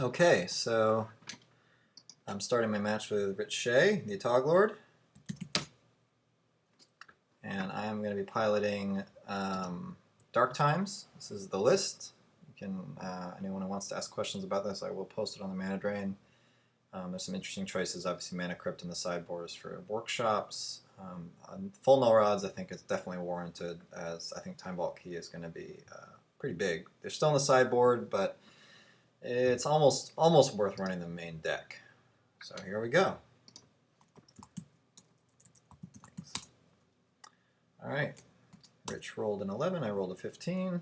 Okay, so I'm starting my match with Rich Shea, the Atog Lord, and I'm going to be piloting Dark Times. This is the list. You can anyone who wants to ask questions about this, I will post it on the Mana Drain. There's some interesting choices. Obviously, Mana Crypt in the sideboards for workshops. Full null rods, I think, is definitely warranted, as I think Time Vault Key is going to be pretty big. They're still in the sideboard, but it's almost worth running the main deck. So here we go. All right, Rich rolled an 11, I rolled a 15.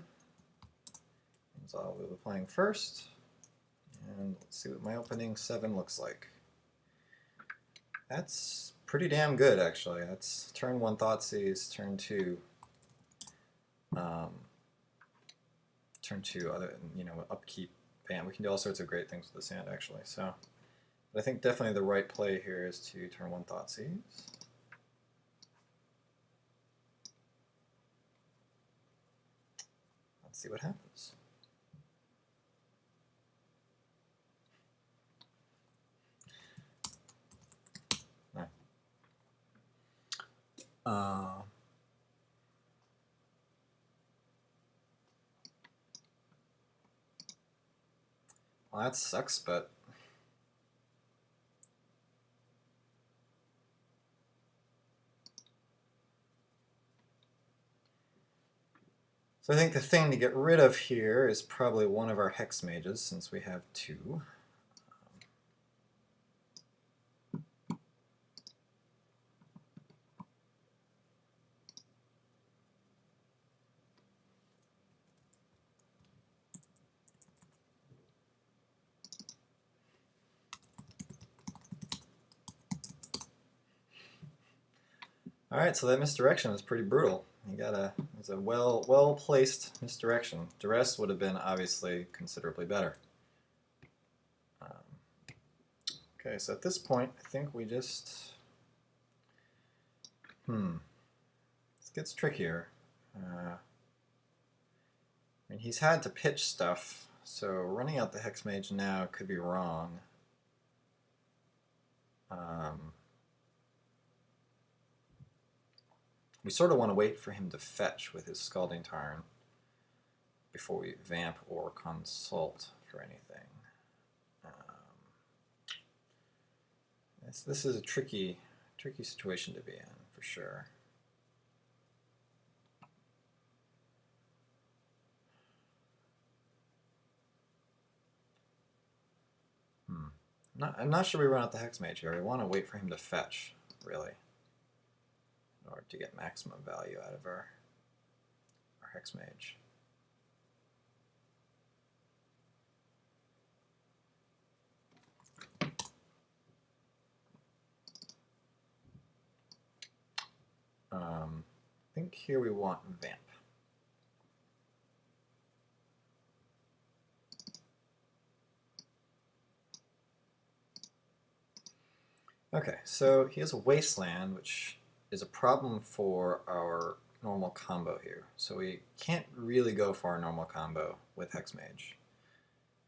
So we'll be playing first, and let's see what my opening 7 looks like. That's pretty damn good, actually. That's turn 1 Thoughtseize, turn 2 other, upkeep. Bam, we can do all sorts of great things with this hand, actually. So, but I think definitely the right play here is to turn 1 Thoughtseize. Let's see what happens. Well, that sucks, but so I think the thing to get rid of here is probably one of our Hex Mages, since we have 2. All right, so that misdirection was pretty brutal. It's a well placed misdirection. Duress would have been obviously considerably better. Okay, so at this point, I think we just this gets trickier. I mean, he's had to pitch stuff, so running out the Hex Mage now could be wrong. We sort of want to wait for him to fetch with his Scalding Tarn before we vamp or consult for anything. This is a tricky situation to be in, for sure. I'm not sure we run out the Hex Mage here. We want to wait for him to fetch, really, in order to get maximum value out of our Hex Mage. I think here we want Vamp. Okay, so he has a Wasteland, which is a problem for our normal combo here. So we can't really go for our normal combo with Hex Mage.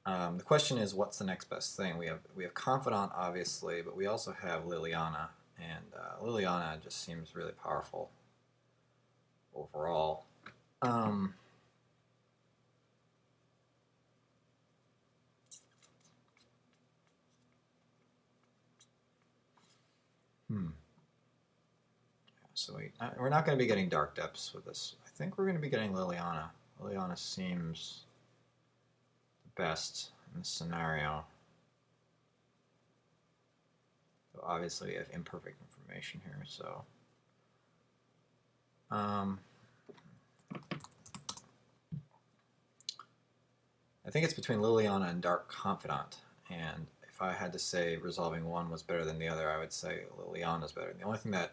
The question is, what's the next best thing? We have Confidant, obviously, but we also have Liliana, and Liliana just seems really powerful overall. So we're not going to be getting Dark Depths with this. I think we're going to be getting Liliana. Liliana seems the best in this scenario. So obviously we have imperfect information here, so I think it's between Liliana and Dark Confidant, and if I had to say resolving one was better than the other, I would say Liliana's better. The only thing that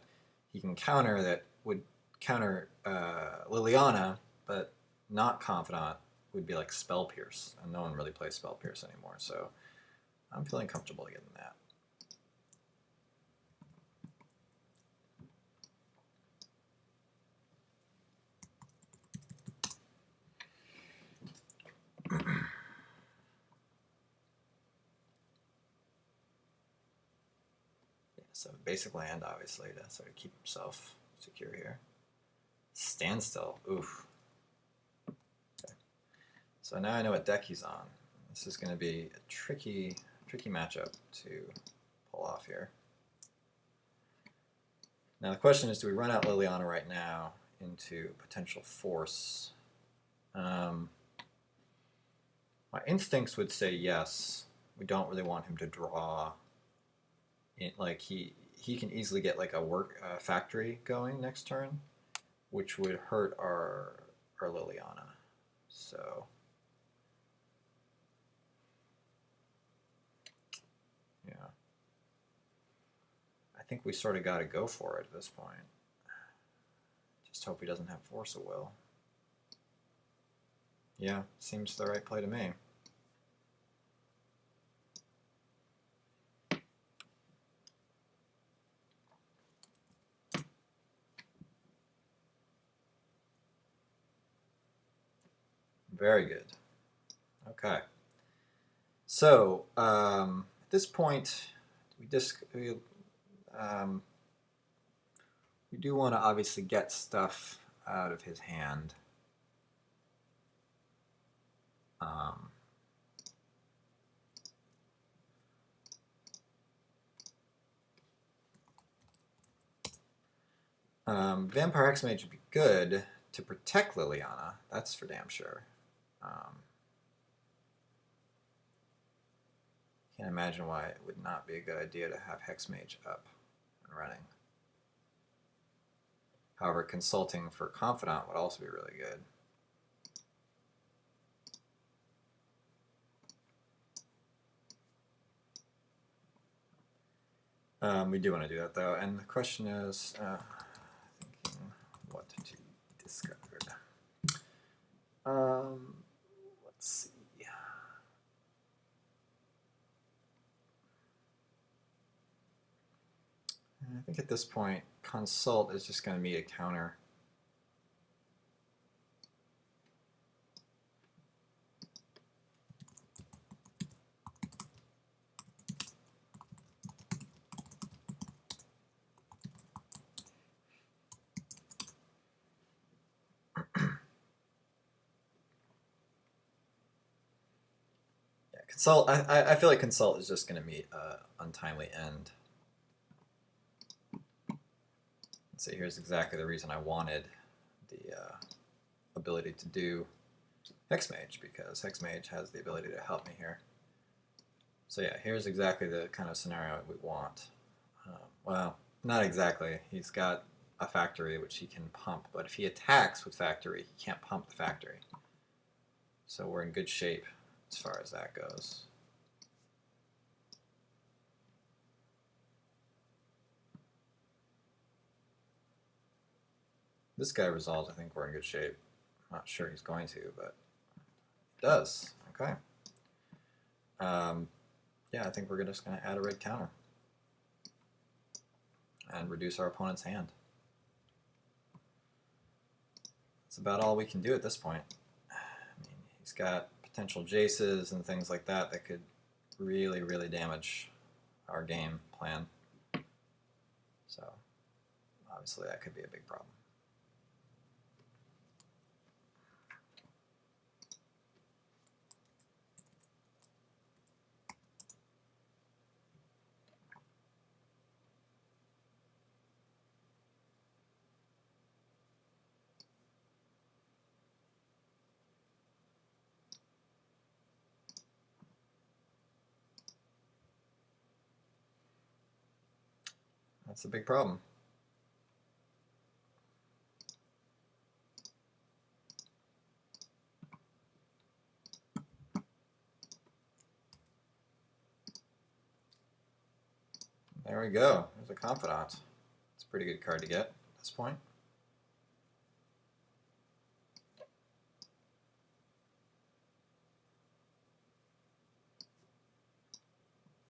he can counter that would counter Liliana, but not Confidant, would be like Spell Pierce, and no one really plays Spell Pierce anymore, so I'm feeling comfortable getting that. So basic land, obviously, to sort of keep himself secure here. Standstill. Oof. Okay. So now I know what deck he's on. This is going to be a tricky matchup to pull off here. Now the question is, do we run out Liliana right now into potential force? My instincts would say yes. We don't really want him to draw. Like he can easily get like a factory going next turn, which would hurt our Liliana. So yeah, I think we sort of got to go for it at this point. Just hope he doesn't have Force of Will. Yeah, seems the right play to me. Very good. Okay. So at this point, we do want to obviously get stuff out of his hand. Vampire Hexmage would be good to protect Liliana. That's for damn sure. Can't imagine why it would not be a good idea to have Hexmage up and running. However, consulting for Confidant would also be really good. We do want to do that though, and the question is, thinking what to discard. Let's see. I think at this point, Consult is just going to meet a counter. Consult, I feel like Consult is just going to meet an untimely end. Let's see, here's exactly the reason I wanted the ability to do Hexmage, because Hexmage has the ability to help me here. So yeah, here's exactly the kind of scenario we want. Well, not exactly. He's got a factory which he can pump, but if he attacks with factory, he can't pump the factory. So we're in good shape as far as that goes. This guy resolves, I think we're in good shape. I'm not sure he's going to, but it does. Okay. Yeah, I think we're just going to add a red counter and reduce our opponent's hand. That's about all we can do at this point. I mean, he's got potential Jaces and things like that that could really, really damage our game plan. So obviously that could be a big problem. That's a big problem. There we go. There's a Confidant. It's a pretty good card to get at this point.